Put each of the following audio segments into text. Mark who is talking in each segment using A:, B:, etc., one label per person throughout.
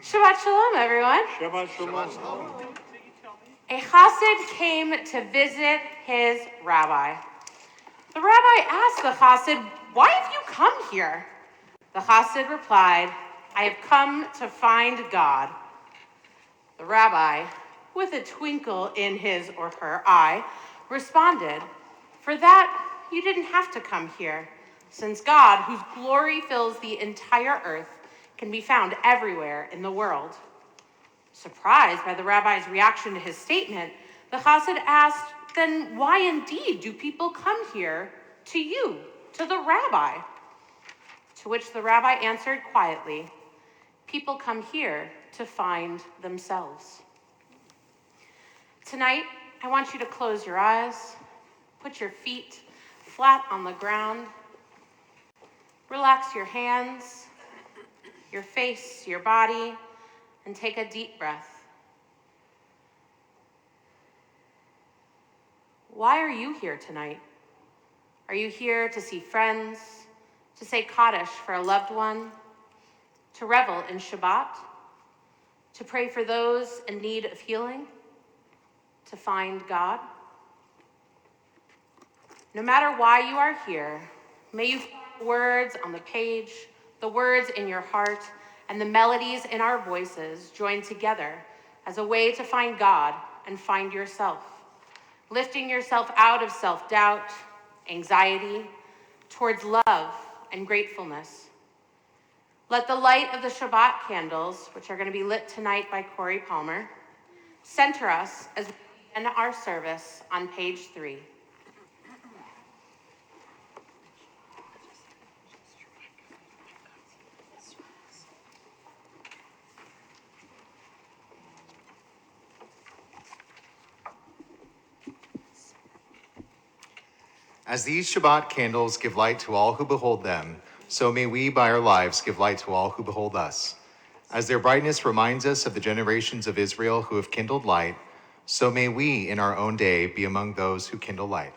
A: Shabbat shalom, everyone.
B: Shabbat shalom.
A: A chassid came to visit his rabbi. The rabbi asked the chassid, "Why have you come here?" The chassid replied, "I have come to find God." The rabbi, with a twinkle in his or her eye, responded, "For that, you didn't have to come here, since God, whose glory fills the entire earth, can be found everywhere in the world." Surprised by the rabbi's reaction to his statement, the chassid asked, "Then why indeed do people come here to you, to the rabbi?" To which the rabbi answered quietly, "People come here to find themselves." Tonight, I want you to close your eyes, put your feet flat on the ground, relax your hands, your face, your body, and take a deep breath. Why are you here tonight? Are you here to see friends, to say Kaddish for a loved one, to revel in Shabbat, to pray for those in need of healing, to find God? No matter why you are here, may you find the words on the page, the words in your heart, and the melodies in our voices join together as a way to find God and find yourself, lifting yourself out of self-doubt, anxiety, towards love and gratefulness. Let the light of the Shabbat candles, which are going to be lit tonight by Corey Palmer, center us as we begin our service on page 3.
C: As these Shabbat candles give light to all who behold them, so may we by our lives give light to all who behold us. As their brightness reminds us of the generations of Israel who have kindled light, so may we in our own day be among those who kindle light.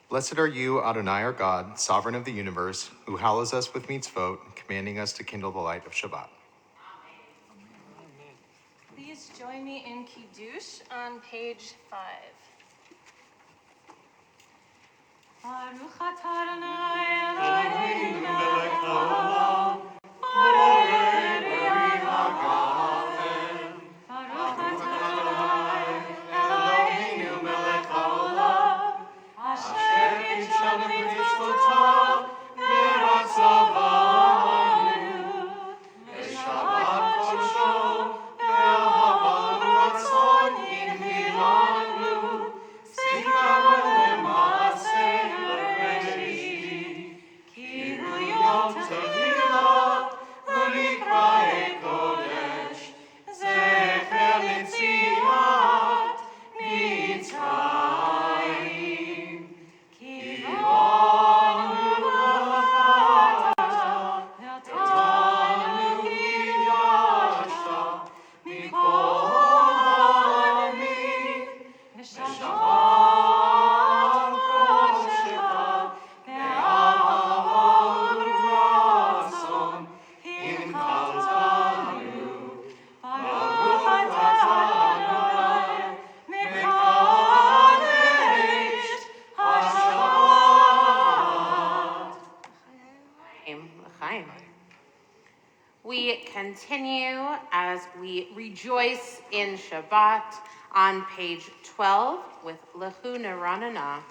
C: Blessed are you, Adonai our God, sovereign of the universe, who hallows us with mitzvot, commanding us to kindle the light of Shabbat.
D: Please join me in Kiddush on page 5. Baruch atah Adonai Eloheinu melech haolam, borei b'ri hagafen. Baruch atah Adonai Eloheinu melech haolam, asher kidshanu b'mitzvotav v'ratzavanu, v'shabbat kodsho ve'ahava v'ratzon inchilanu, zikaron le'maaseh ha'reishit, ki hu yom tevilah u'likra'ei kodesh, zecher l'tziat Mitzrayim. Ki banu v'chata v'tanu kidashta mikol ha'amim v'shabbat kodeshecha ve'ahava u'ratzon hinkaltanu. Baruch atah Adonai mekadesh haShabbat.
A: L'chaim. We continue as we rejoice in Shabbat on page 12 with Lechu Neranana.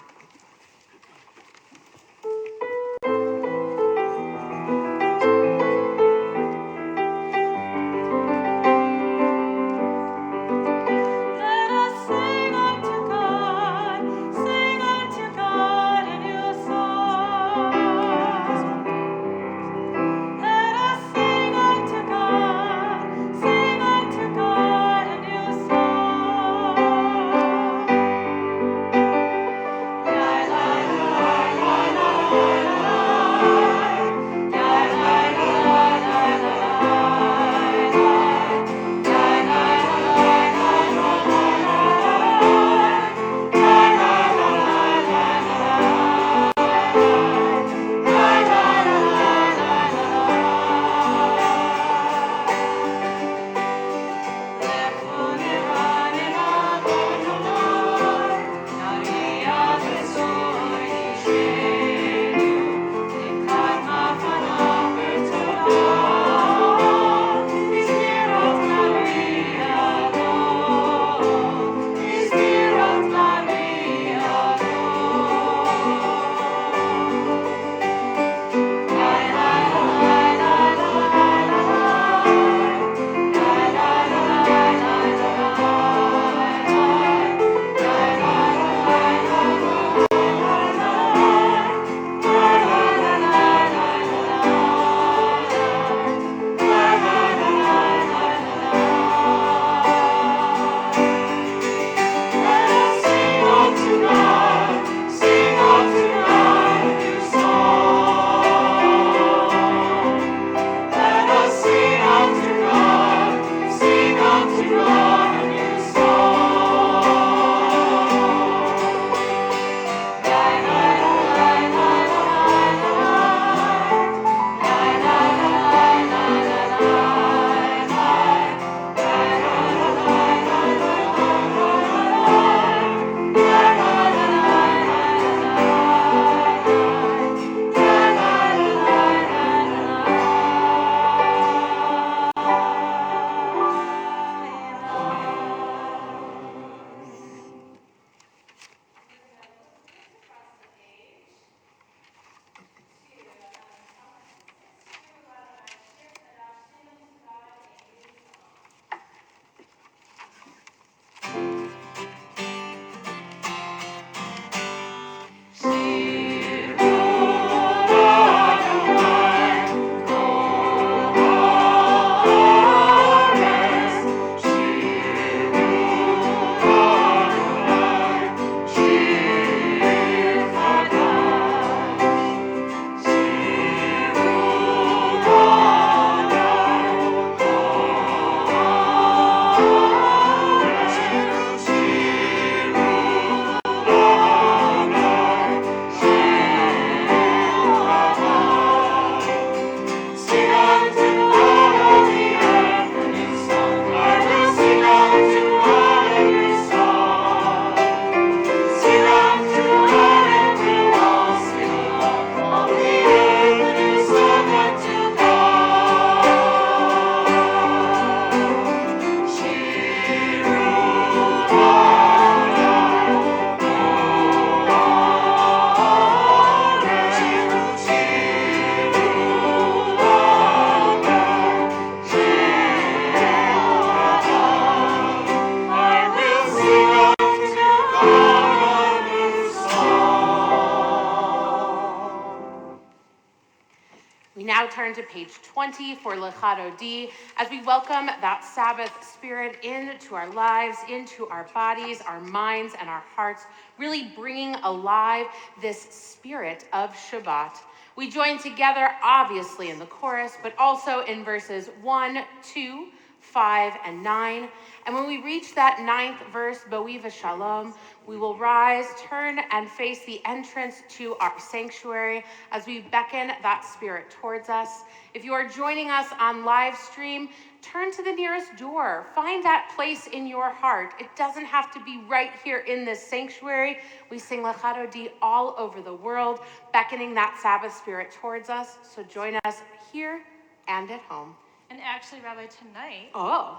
A: now turn to page 20 for Lechado D as we welcome that Sabbath spirit into our lives, into our bodies, our minds, and our hearts, really bringing alive this spirit of Shabbat. We join together, obviously, in the chorus, but also in verses 1, 2, 5, and 9. And when we reach that 9th verse, Bo'iv Shalom, we will rise, turn, and face the entrance to our sanctuary as we beckon that spirit towards us. If you are joining us on live stream, turn to the nearest door. Find that place in your heart. It doesn't have to be right here in this sanctuary. We sing Lechado D all over the world, beckoning that Sabbath spirit towards us. So join us here and at home.
D: And actually, Rabbi, tonight,
A: Oh.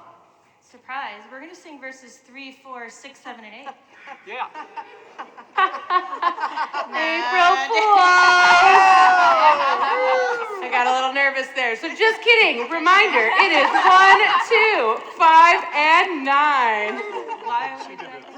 D: surprise, we're going to sing verses 3, 4, 6, 7, and 8.
B: Yeah.
A: April Fools! I got a little nervous there. So just kidding. Reminder, it is 1, 2, 5, and 9.
D: Why are we doing this?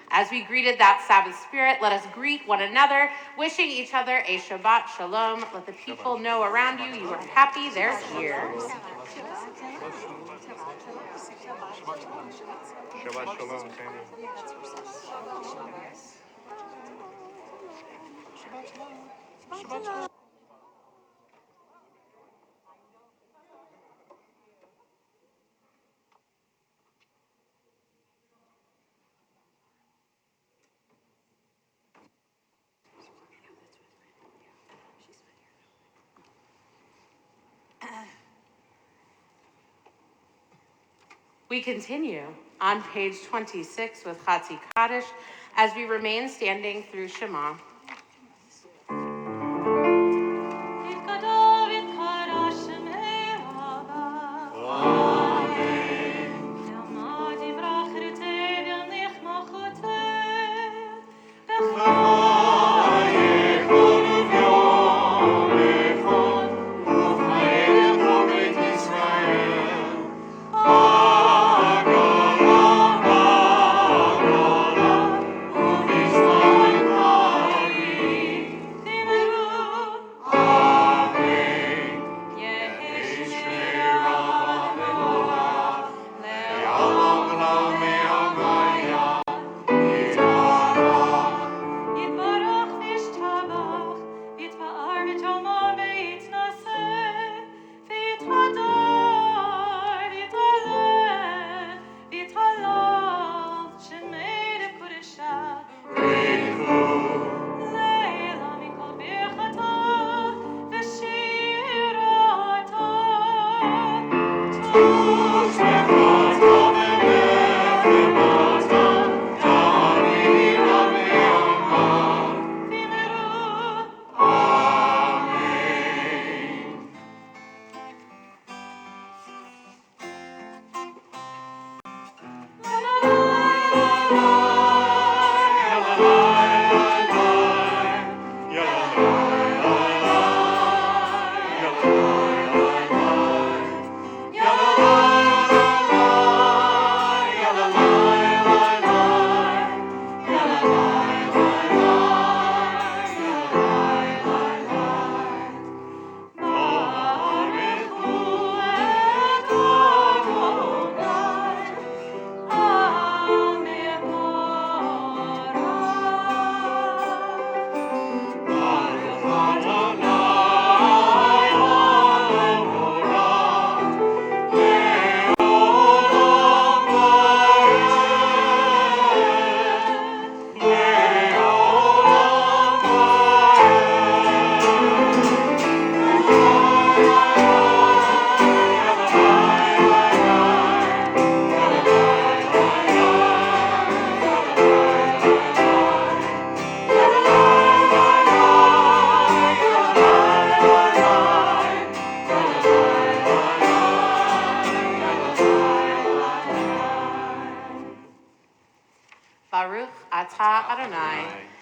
A: As we greeted that Sabbath spirit, let us greet one another, wishing each other a Shabbat Shalom. Let the people know around you are happy they're here.
B: Shabbat shalom, Sandy.
A: We continue on page 26 with Chatzi Kaddish as we remain standing through Shema.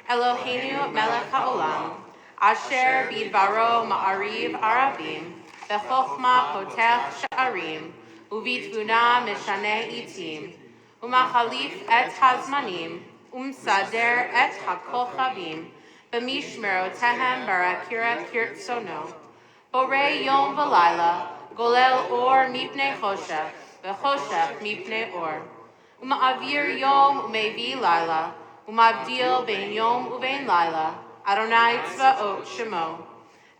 A: Eloheinu melech haolam, asher bidbaro ma'ariv arabim, bechokma potech sha'arim, uvitvuna mishaneh itim, umachalif et hazmanim, umsader et hakochavim, b'mishmerotehem barakira kirtsono. Borei yom v'layla, golel or mipnei choshech, v'choshech mipnei or. Uma'avir yom umevi layla, umavdil ben yom uben layla, Adonai tzvaot shemo.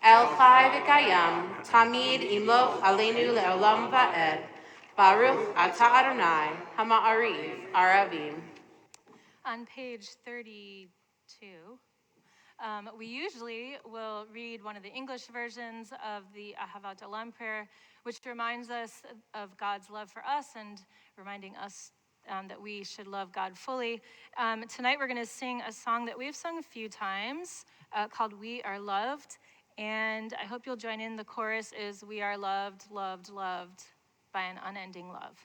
A: El chai v'kayam, tamid imloch aleinu le'olam va'ed, Baruch ata Adonai, hama'ariv aravim.
D: On page 32, we usually will read one of the English versions of the Ahavat Olam prayer, which reminds us of God's love for us and reminding us that we should love God fully. Tonight we're going to sing a song that we've sung a few times called We Are Loved, and I hope you'll join in. The chorus is We are loved, loved, loved by an unending love.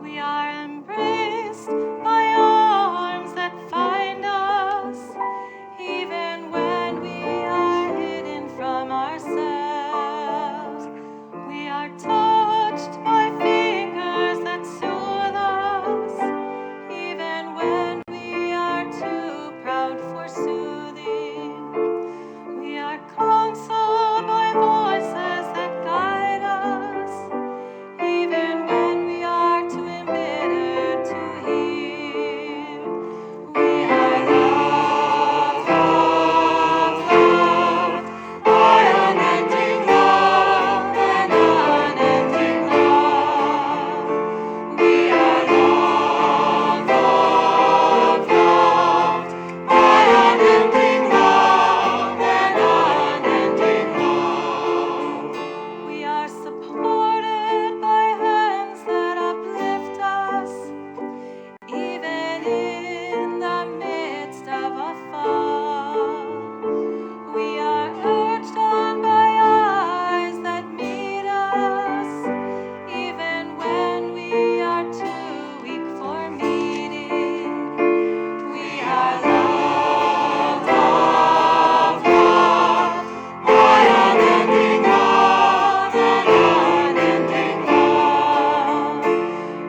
D: We are embraced by arms that find us, even when we are hidden from ourselves. We are touched by fingers that soothe us, even when we are too proud for soothing. We are counseled by voices that guide us, even when we are too embittered to hear. We are loved, loved, loved by unending love and unending love. We are loved, loved, loved by unending love and unending love. We are supported by hands that uplift us, even in the midst of a fall. We are urged on by eyes that meet us, even when we are too weak for meeting. We are loved, loved, loved by unending love and unending love.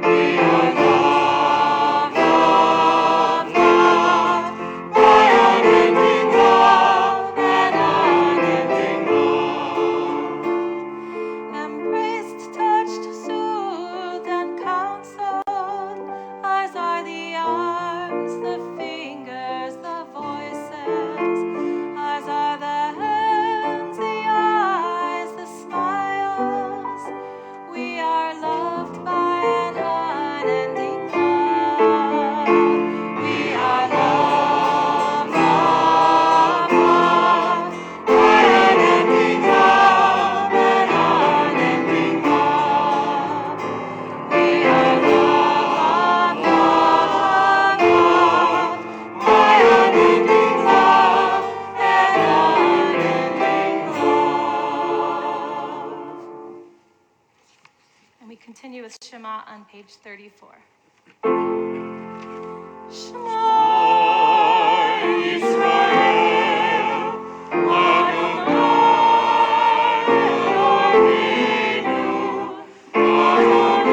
D: We are loved, loved, loved by unending love and unending love. Embraced, touched, soothed, and counseled, ours are the arms, the fingers, the voices. Ours are the hands, the eyes, the smiles. We are loved by an unending love. We are loved, loved, loved by unending love and unending love. We are loved, loved, loved, loved by unending love and unending love. And we continue with Shema on page 34. Shema Yisrael, Adonai Eloheinu, Adonai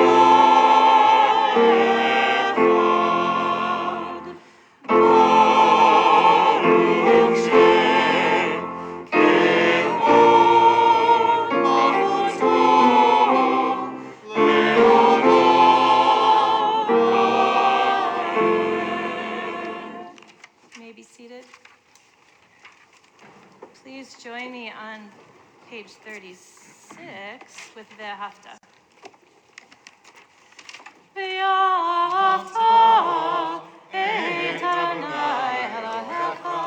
D: Echad. Baruch Shem Kevod Malchuto Leolam. You may be seated. Please join me on page 36 with Ve'ahavta. Ve'ahavta et Adonai Elohecha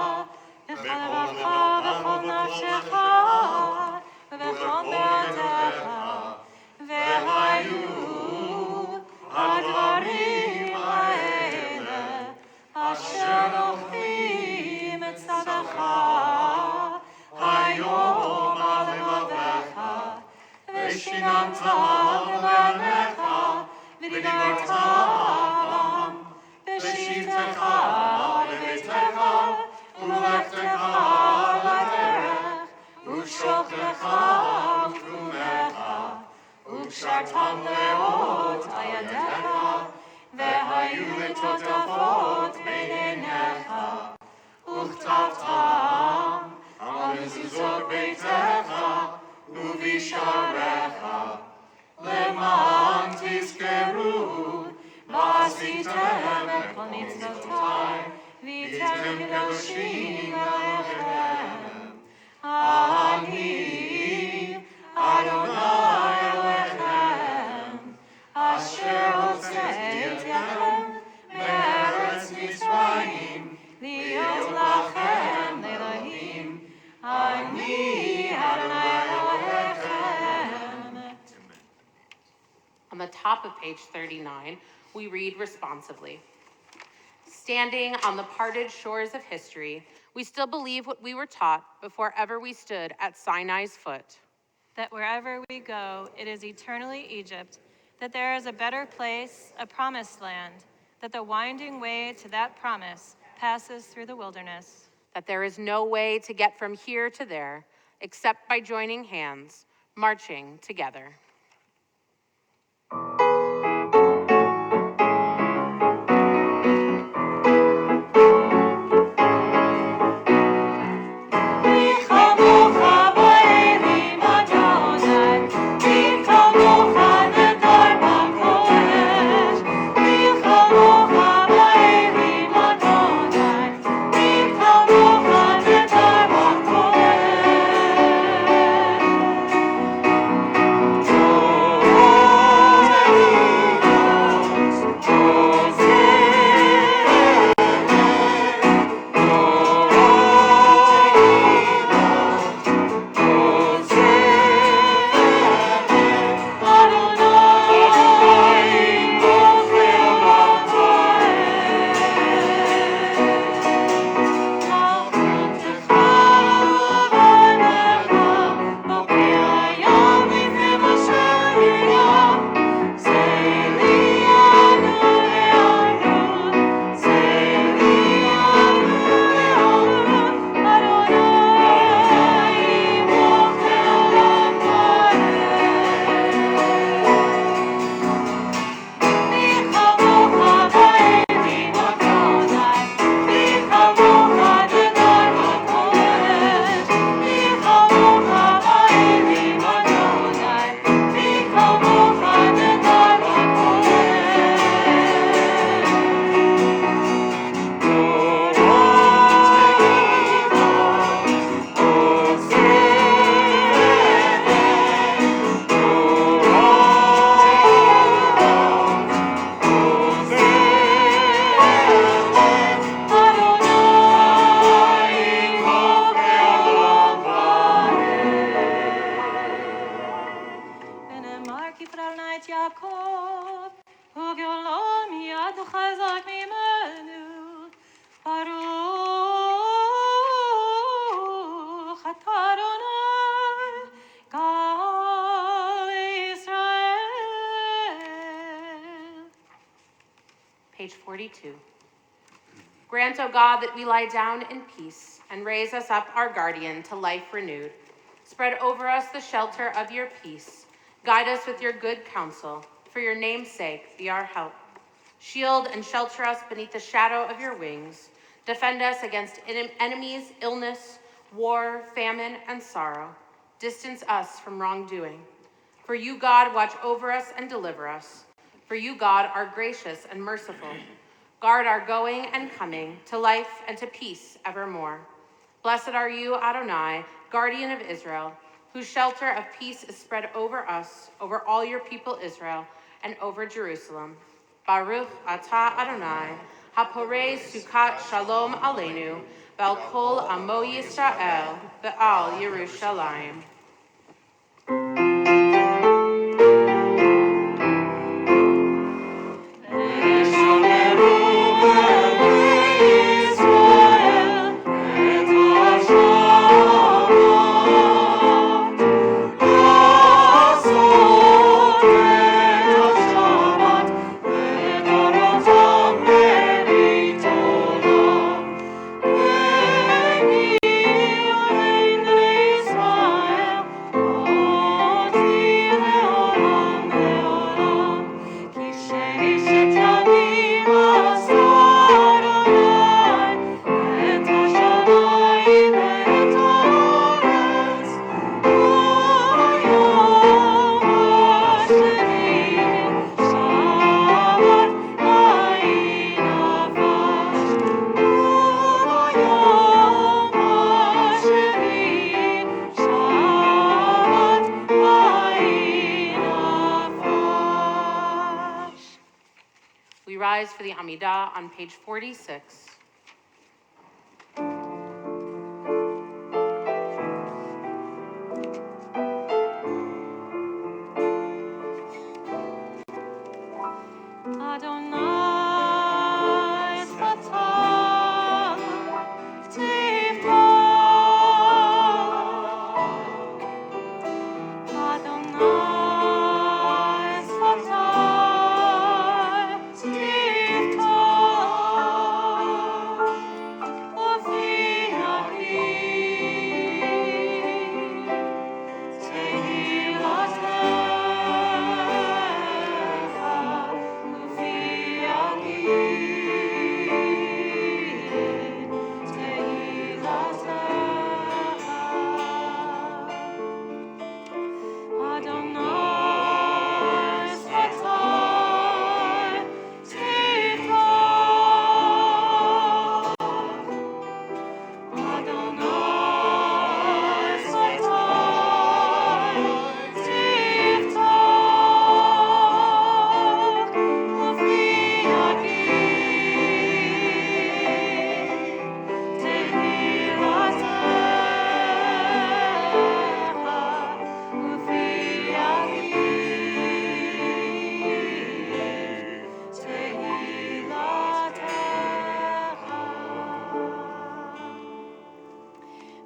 D: b'chol levavecha v'chol nafshecha v'chol me'otecha ve'hayu advarim ha'ele asher lofim et tzadacha hayom al levavecha v'shinamta ועשיתם את כל מצוותיי, והייתם קדושים עליכם. אני, אדוני אלוהיכם, אשר הוצאתיכם מארץ מצרים, להיות לכם לאלוהים. אני, אדוני אלוהיכם.
A: On the top of page 39, we read responsively. Standing on the parted shores of history, we still believe what we were taught before ever we stood at Sinai's foot.
D: That wherever we go, it is eternally Egypt, that there is a better place, a promised land, that the winding way to that promise passes through the wilderness.
A: That there is no way to get from here to there except by joining hands, marching together. Page 42. Grant, O God, that we lie down in peace and raise us up our guardian to life renewed. Spread over us the shelter of your peace. Guide us with your good counsel. For your name's sake, be our help. Shield and shelter us beneath the shadow of your wings. Defend us against enemies, illness, war, famine, and sorrow. Distance us from wrongdoing. For you, God, watch over us and deliver us. For you, God, are gracious and merciful. Guard our going and coming to life and to peace evermore. Blessed are you, Adonai, guardian of Israel, whose shelter of peace is spread over us, over all your people Israel, and over Jerusalem. Baruch atah Adonai, haporei sukat shalom aleinu, ve'al kol amo Yisrael, ve'al Yerushalayim. rise for the Amidah on page 46?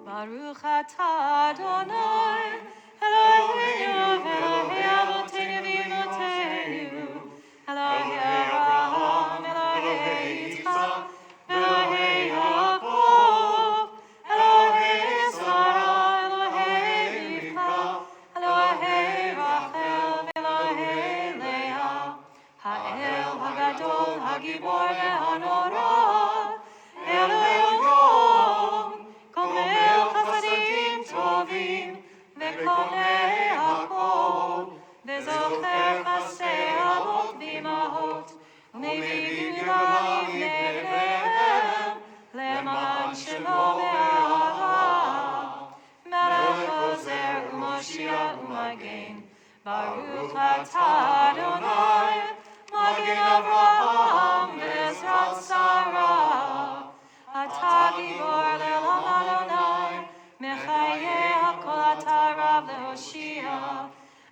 D: Baruch atah Adonai, Eloheinu v'Elokei Avotenu v'Imotenu, Elohei Avraham, Elohei Yitzchak, Elohei Yaakov, Elohei Sarah, Elohei Rivka, Elohei Rachel, Elohei Leah, Ha'el Hagadol, Hagibor ve'Hanora, El Elyon, Komel Chasadim Tovim, Ve'Konei Hakol, Ve'Zocher Chasdei Avot V'Imahot, U'Mevii Gvura Mivnei Bneihem, Le'man Shemo Be'ahava, Melech Ozer U'Moshiach U'Magen, Baruch atah Adonai, Magen Avraham Ve'ezrat Sarah, Atah Gibor Le'olam Adonai, Mechayeh HaKol Atah Rav Lehoshia,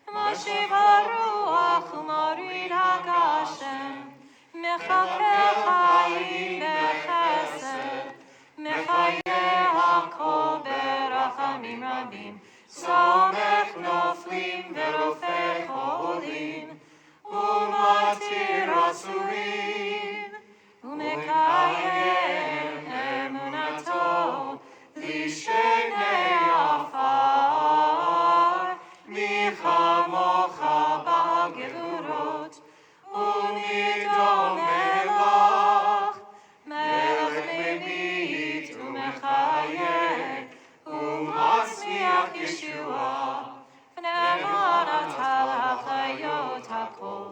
D: Moshiv HaRuach U'Morid HaGashem, Mechakeh Chaim B'Chesed, Mechayeh HaKol B'Rachamim Rabim, Somech Noflim Ve'Rofeh Cholim, U'Matir Asurim, U'Mekayem Emunato Lishenei Afar, Michamocha Ba'Gevurot, U'Midon Melach, Melech Memit U'Mechayeh, U'Matzmiach Yeshua, V'Ne'eman atah l'Chayot HaKol,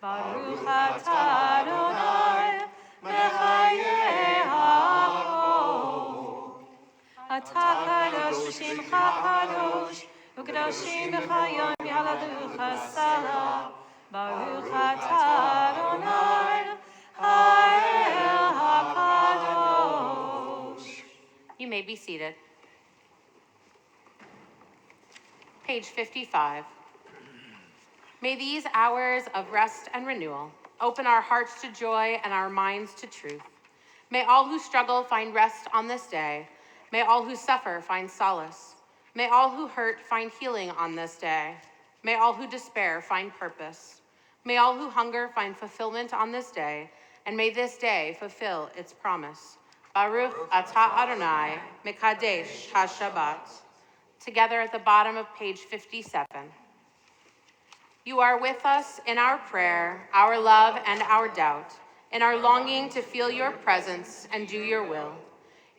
D: Baruch atah Adonai, Mechayeh HaKol. Atah kadosh Shimcha kadosh, U'Kadoshim b'chayom yaladucha salah, Baruch atah Adonai, Ha'el HaKadosh.
A: You may be seated. Page 55. May these hours of rest and renewal open our hearts to joy and our minds to truth. May all who struggle find rest on this day. May all who suffer find solace. May all who hurt find healing on this day. May all who despair find purpose. May all who hunger find fulfillment on this day, and may this day fulfill its promise. Baruch atah Adonai, Mekadesh HaShabbat. Together at the bottom of page 57. You are with us in our prayer, our love, and our doubt, in our longing to feel your presence and do your will.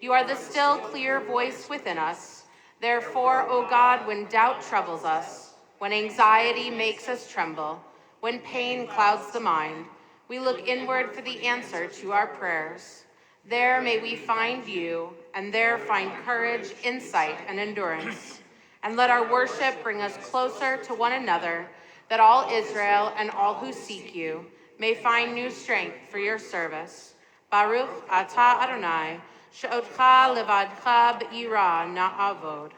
A: You are the still, clear voice within us. Therefore, O God, when doubt troubles us, when anxiety makes us tremble, when pain clouds the mind, we look inward for the answer to our prayers. There may we find you, and there find courage, insight, and endurance. And let our worship bring us closer to one another, that all Israel and all who seek you may find new strength for your service. Baruch atah Adonai, she'otcha levadcha be'ira na'avod.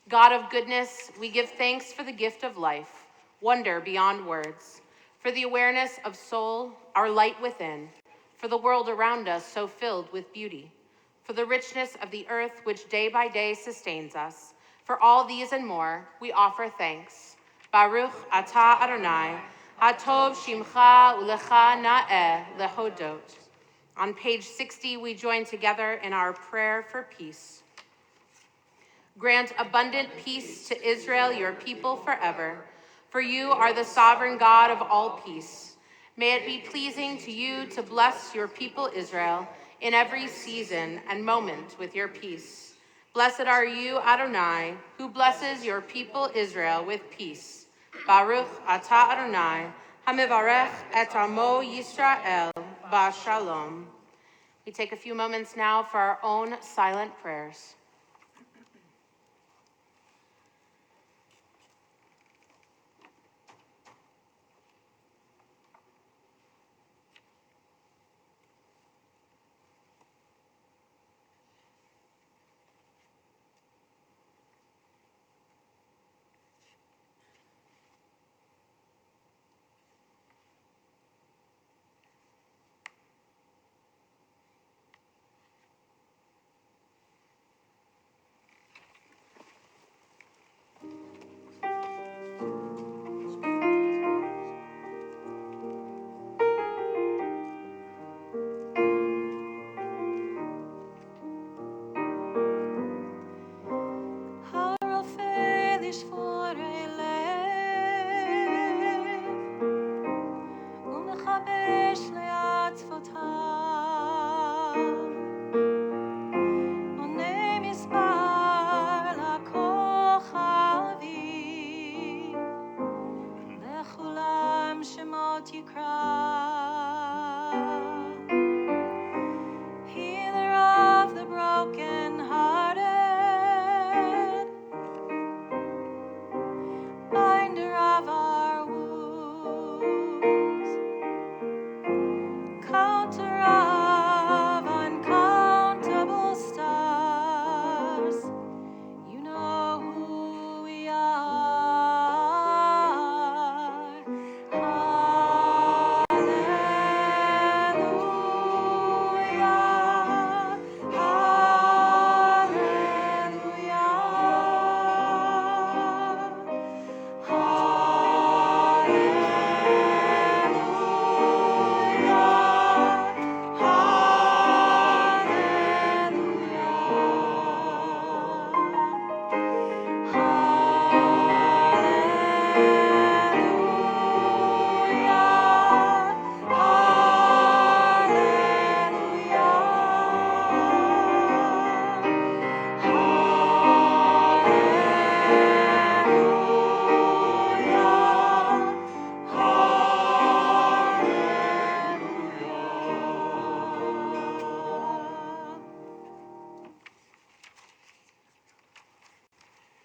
A: God of goodness, we give thanks for the gift of life, wonder beyond words, for the awareness of soul, our light within, for the world around us so filled with beauty, for the richness of the earth which day by day sustains us. For all these and more, we offer thanks. Baruch atah Adonai, hatov shimcha ulecha na'eh lehodot. On page 60, we join together in our prayer for peace. Grant abundant peace to Israel, your people forever. For you are the sovereign God of all peace. May it be pleasing to you to bless your people Israel in every season and moment with your peace. Blessed are you, Adonai, who blesses your people Israel with peace. Baruch atah Adonai, hamivarech et amo Yisrael b'shalom. We take a few moments now for our own silent prayers.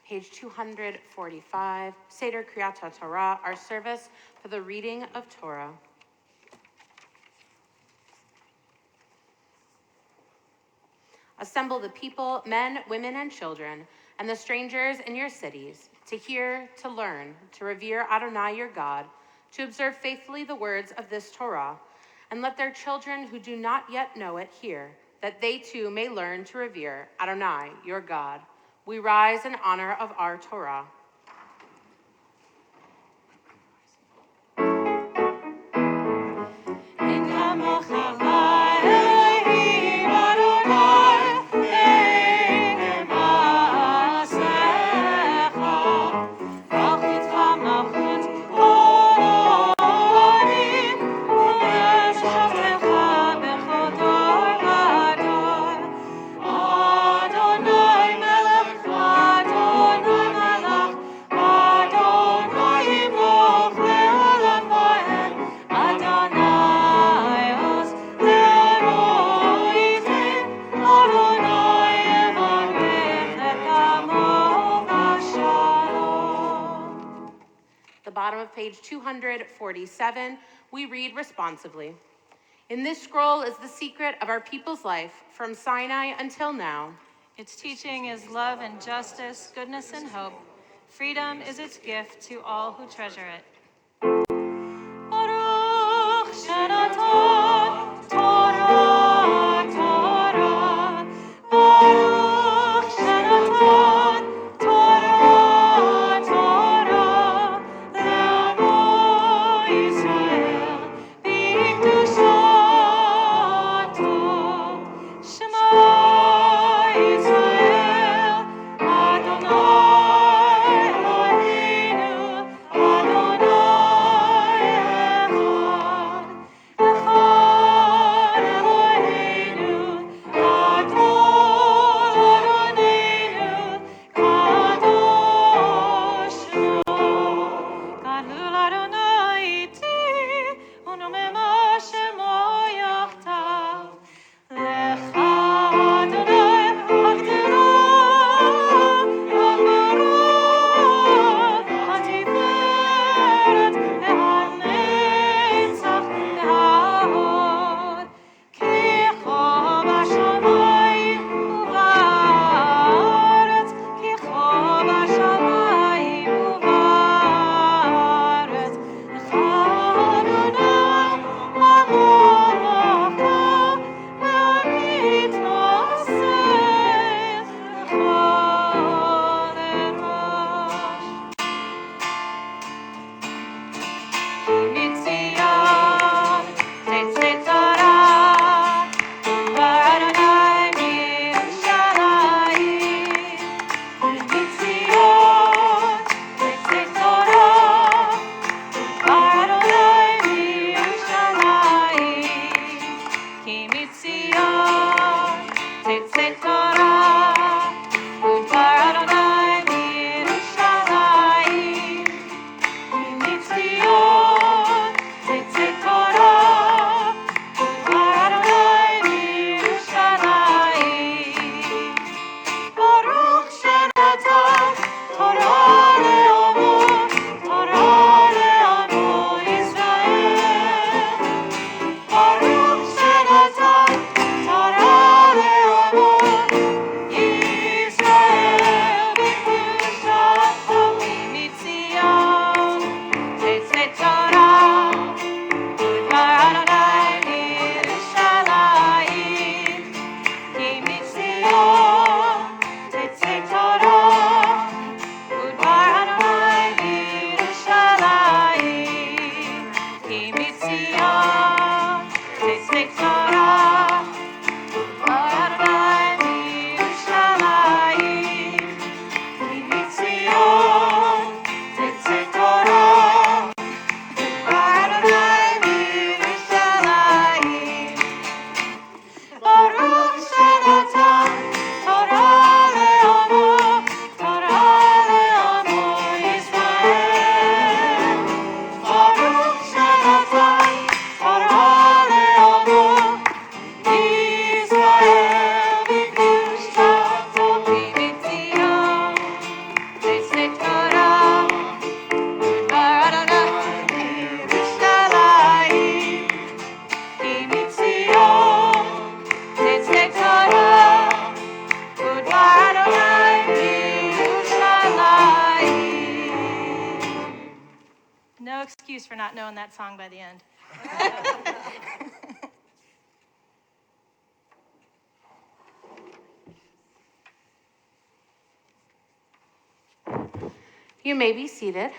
A: Page 245, Seder Kriyat Torah, our service for the reading of Torah. Assemble the people, men, women, and children, and the strangers in your cities, to hear, to learn, to revere Adonai your God, to observe faithfully the words of this Torah, and let their children who do not yet know it hear, that they too may learn to revere Adonai your God. We rise in honor of our Torah.
E: Adonai melech, Adonai melech.
A: page 247, we read responsibly. In this scroll is the secret of our people's life from Sinai until now.
D: Its teaching is love and justice, goodness and hope. Freedom is its gift to all who treasure it. Baruch Shenatan Torah Torah. Baruch Shenatan Torah Torah. Le'amo Yisrael b'kedushato. Shema Yisrael Adonai Eloheinu Adonai Echad. Echad Eloheinu Gadol Adonenu Kadosh Shmo. Gadol Adonai iti unomema shemo yachtav. Lecha Adonai Hagdara Hagara Hatiferet Lehanetzach Lehaod. Kicho b'shamayim u'ba'aretz. Kicho b'shamayim u'ba'aretz. Lecha Adonai Amalecha ve'amit noseh lechol erosh. Mitzion tetzei Torah Adonai Yerushalayim. Mitzion tetzei Torah Adonai Yerushalayim. Ki mitzion tetzei Torah Adonai Yerushalayim. Mitzion tetzei Torah Adonai Yerushalayim. Baruch Shenatan Torah le'amo Yisrael. Baruch Shenatan Torah le'amo Yisrael b'kedushato. Mitzion tetzei Torah Adonai Yerushalayim. Ki mitzion tetzei Torah Adonai Yerushalayim. Ki mitzion tetzei Torah Adonai Yerushalayim. Ki mitzion tetzei Torah Adonai Yerushalayim. Baruch Shenatan Torah le'amo Yisrael. Baruch Shenatan Torah le'amo Yisrael b'kedushato. Mitzion tetzei Torah Adonai Yerushalayim. Ki mitzion tetzei Torah Adonai Yerushalayim. No excuse for not knowing that song by the end.
A: You may be seated.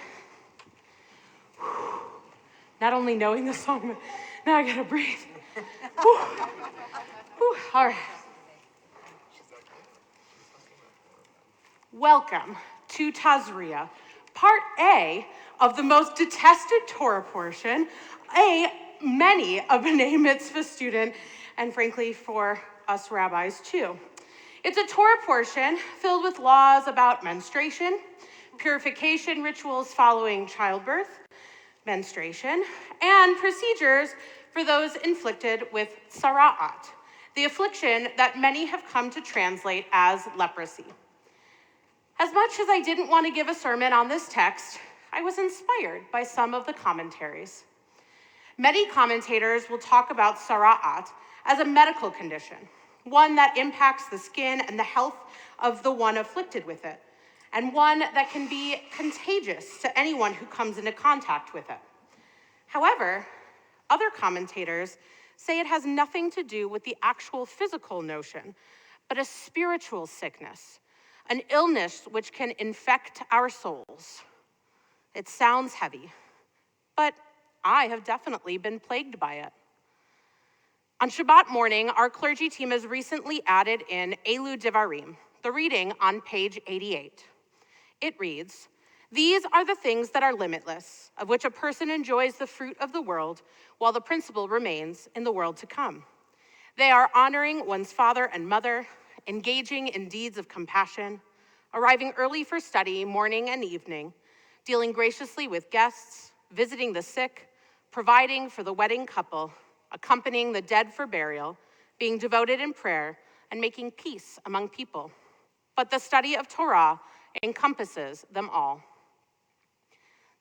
A: Not only knowing the song, but now I gotta breathe. Whew. Whew. All right. Welcome to Tazria, part A of the most detested Torah portion, many a B'nai Mitzvah student, and frankly for us rabbis too. It's a Torah portion filled with laws about menstruation, purification rituals following childbirth, menstruation, and procedures for those inflicted with sara'at, the affliction that many have come to translate as leprosy. As much as I didn't want to give a sermon on this text, I was inspired by some of the commentaries. Many commentators will talk about sara'at as a medical condition, one that impacts the skin and the health of the one afflicted with it, and one that can be contagious to anyone who comes into contact with it. However, other commentators say it has nothing to do with the actual physical notion, but a spiritual sickness, an illness which can infect our souls. It sounds heavy, but I have definitely been plagued by it. On Shabbat morning, our clergy team has recently added in Elu Devarim, the reading on page 88. It reads, "These are the things that are limitless, of which a person enjoys the fruit of the world, while the principle remains in the world to come. They are honoring one's father and mother, engaging in deeds of compassion, arriving early for study morning and evening, dealing graciously with guests, visiting the sick, providing for the wedding couple, accompanying the dead for burial, being devoted in prayer, and making peace among people. But the study of Torah encompasses them all."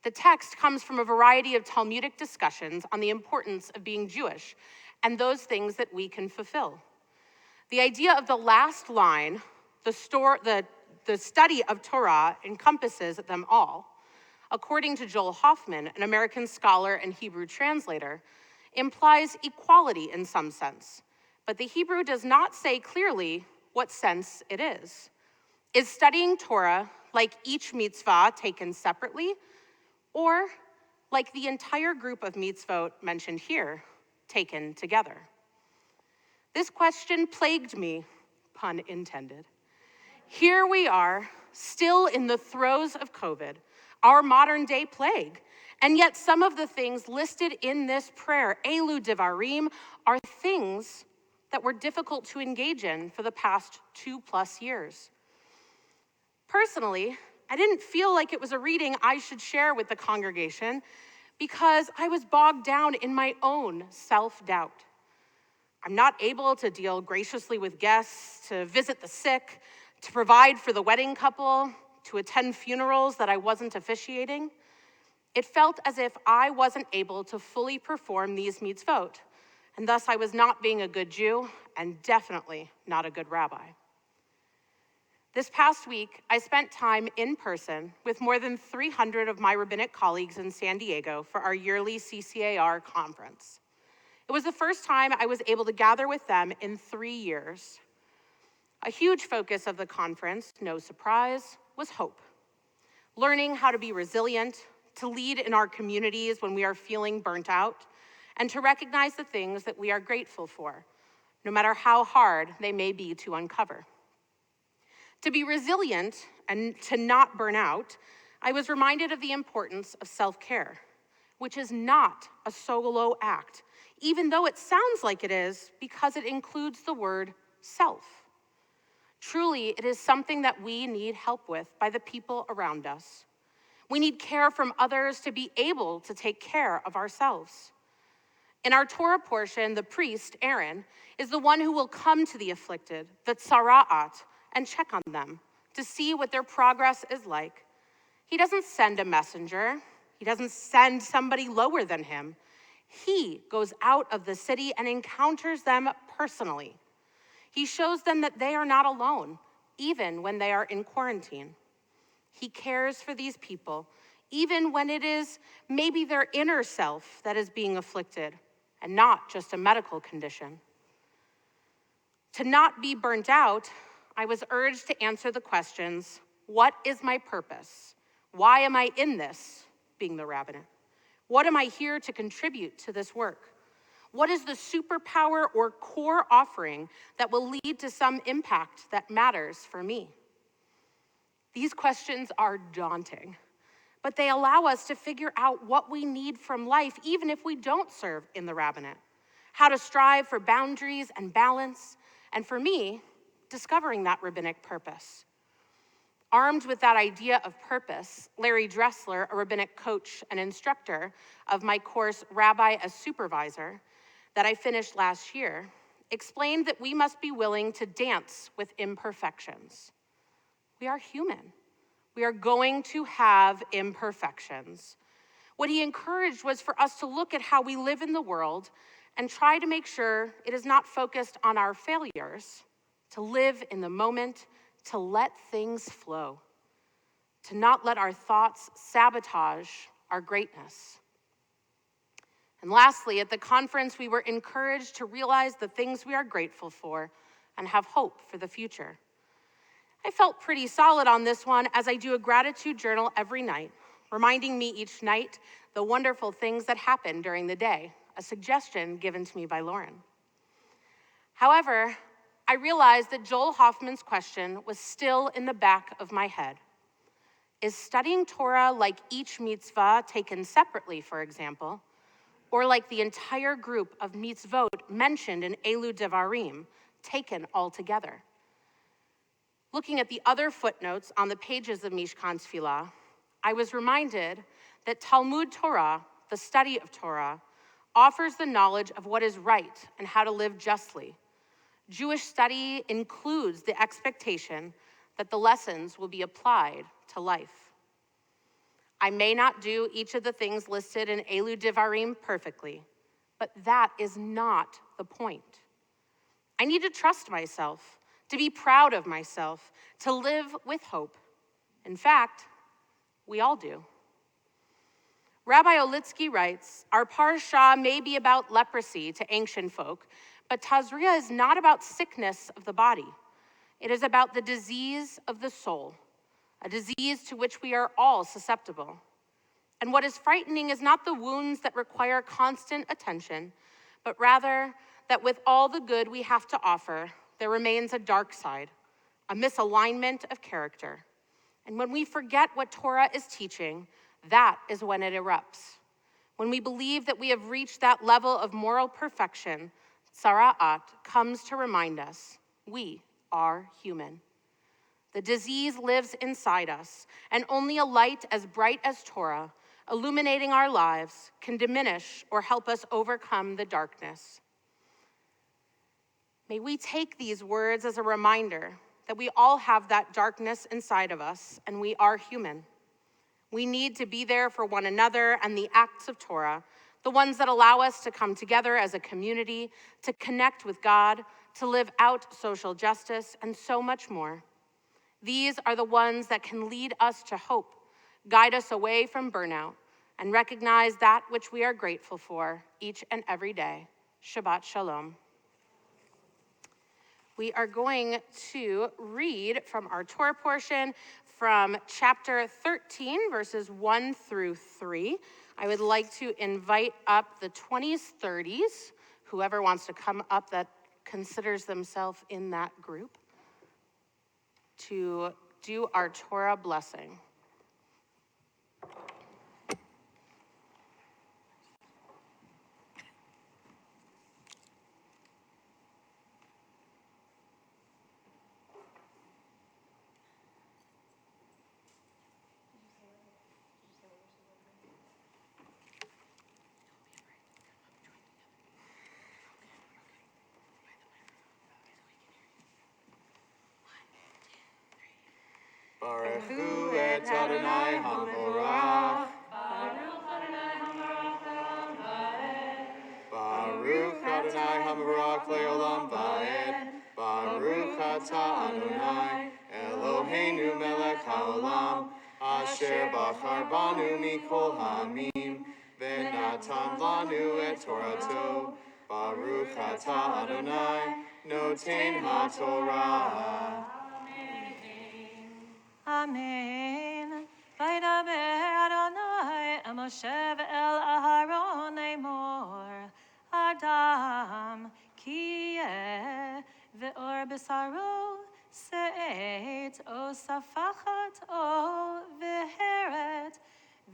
A: The text comes from a variety of Talmudic discussions on the importance of being Jewish and those things that we can fulfill. The idea of the last line, the study of Torah encompasses them all, according to Joel Hoffman, an American scholar and Hebrew translator, implies equality in some sense, but the Hebrew does not say clearly what sense it is. Is studying Torah like each mitzvah taken separately, or like the entire group of mitzvot mentioned here, taken together? This question plagued me, pun intended. Here we are, still in the throes of COVID, our modern day plague, and yet some of the things listed in this prayer, Elu Devarim, are things that were difficult to engage in for the past 2+ years. Personally, I didn't feel like it was a reading I should share with the congregation because I was bogged down in my own self-doubt. I'm not able to deal graciously with guests, to visit the sick, to provide for the wedding couple, to attend funerals that I wasn't officiating. It felt as if I wasn't able to fully perform these mitzvot, and thus I was not being a good Jew and definitely not a good rabbi. This past week, I spent time in person with more than 300 of my rabbinic colleagues in San Diego for our yearly CCAR conference. It was the first time I was able to gather with them in 3 years. A huge focus of the conference, no surprise, was hope. Learning how to be resilient, to lead in our communities when we are feeling burnt out, and to recognize the things that we are grateful for, no matter how hard they may be to uncover. To be resilient and to not burn out, I was reminded of the importance of self-care, which is not a solo act, even though it sounds like it is because it includes the word self. Truly, it is something that we need help with by the people around us. We need care from others to be able to take care of ourselves. In our Torah portion, the priest, Aaron, is the one who will come to the afflicted, the tzara'at, and check on them to see what their progress is like. He doesn't send a messenger. He doesn't send somebody lower than him. He goes out of the city and encounters them personally. He shows them that they are not alone, even when they are in quarantine. He cares for these people, even when it is maybe their inner self that is being afflicted and not just a medical condition. To not be burnt out, I was urged to answer the questions, what is my purpose? Why am I in this, being the rabbinate? What am I here to contribute to this work? What is the superpower or core offering that will lead to some impact that matters for me? These questions are daunting, but they allow us to figure out what we need from life, even if we don't serve in the rabbinate, how to strive for boundaries and balance, and for me, discovering that rabbinic purpose. Armed with that idea of purpose, Larry Dressler, a rabbinic coach and instructor of my course, Rabbi as Supervisor, that I finished last year, explained that we must be willing to dance with imperfections. We are human. We are going to have imperfections. What he encouraged was for us to look at how we live in the world and try to make sure it is not focused on our failures, to live in the moment, to let things flow, to not let our thoughts sabotage our greatness. And lastly, at the conference, we were encouraged to realize the things we are grateful for and have hope for the future. I felt pretty solid on this one, as I do a gratitude journal every night, reminding me each night the wonderful things that happened during the day, a suggestion given to me by Lauren. However, I realized that Joel Hoffman's question was still in the back of my head. Is studying Torah like each mitzvah taken separately, for example, or like the entire group of mitzvot mentioned in Elu Devarim, taken all together? Looking at the other footnotes on the pages of Mishkan Tefillah, I was reminded that Talmud Torah, the study of Torah, offers the knowledge of what is right and how to live justly. Jewish study includes the expectation that the lessons will be applied to life. I may not do each of the things listed in Elu Devarim perfectly, but that is not the point. I need to trust myself, to be proud of myself, to live with hope. In fact, we all do. Rabbi Olitsky writes, our parsha may be about leprosy to ancient folk, but Tazria is not about sickness of the body. It is about the disease of the soul, a disease to which we are all susceptible. And what is frightening is not the wounds that require constant attention, but rather that with all the good we have to offer, there remains a dark side, a misalignment of character. And when we forget what Torah is teaching, that is when it erupts. When we believe that we have reached that level of moral perfection, Tzara'at comes to remind us we are human. The disease lives inside us, and only a light as bright as Torah, illuminating our lives, can diminish or help us overcome the darkness. May we take these words as a reminder that we all have that darkness inside of us, and we are human. We need to be there for one another and the acts of Torah, the ones that allow us to come together as a community, to connect with God, to live out social justice, and so much more. These are the ones that can lead us to hope, guide us away from burnout, and recognize that which we are grateful for each and every day. Shabbat Shalom. We are going to read from our Torah portion from chapter 13, verses 1 through 3. I would like to invite up the 20s, 30s, whoever wants to come up that considers themselves in that group, to do our Torah blessing.
C: Baruch hu et Adonai HaMorach. Baruch Adonai HaMorach le'olam va'ed. Baruch atah Adonai Eloheinu melech haolam, asher bachar banu mikol ha'amim, ve'natan lanu et Torato. Baruch atah Adonai noten ha'torah.
D: Amen. Vaydaber Adonai el Moshe ve'el Aharon lemor, Adam ki yeh ve'or b'saro se'et o safachat o v'heret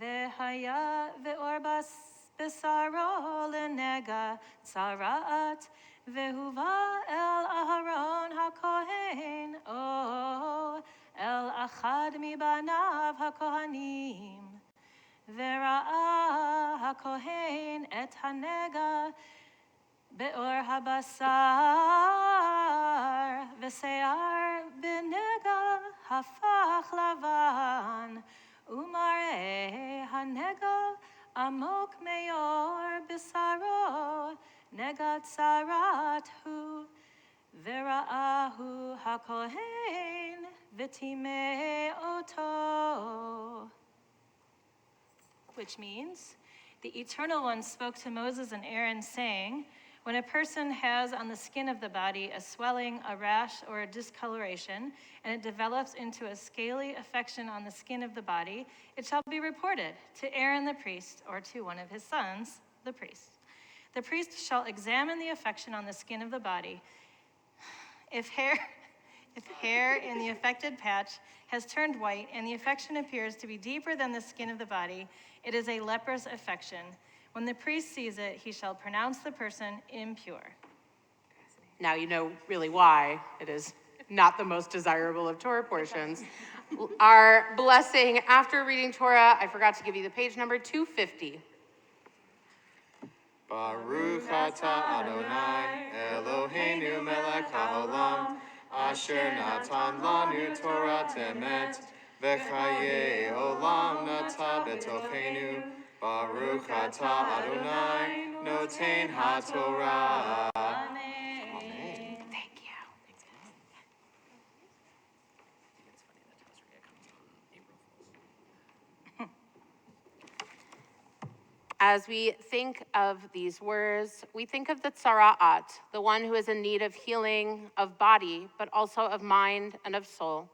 D: ve'haya ve'or b'saro lenega tzara'at ve'huva el Aharon hakohen o El achad mibanav hakohanim, v'ra'a hakohen et hanega be'or habasar, v'se'ar b'nega הפך לבן, ומראה הנגע עמוק מאור בשרו, נגע צרת הוא, וראהו הכהן, וטימא אותו. Which means, the Eternal One spoke to Moses and Aaron, saying, when a person has on the skin of the body a swelling, a rash, or a discoloration, and it develops into a scaly affection on the skin of the body, it shall be reported to Aaron the priest, or to one of his sons, the priest. The priest shall examine the affection on the skin of the body. If hair in the affected patch has turned white and the affection appears to be deeper than the skin of the body, it is a leprous affection. When the priest sees it, he shall pronounce the person impure.
A: Now you know really why it is not the most desirable of Torah portions. Our blessing after reading Torah, I forgot to give you the page number, 250.
C: Baruch atah Adonai, Eloheinu melech haolam, asher natan lanu Torah emet, v'chaye olam nata betochenu. Baruch atah Adonai, noten haTorah.
D: Amen.
A: Thank you. As we think of these words, we think of the tzara'at, the one who is in need of healing of body, but also of mind and of soul.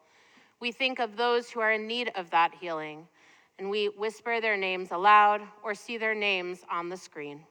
A: We think of those who are in need of that healing, and we whisper their names aloud or see their names on the screen.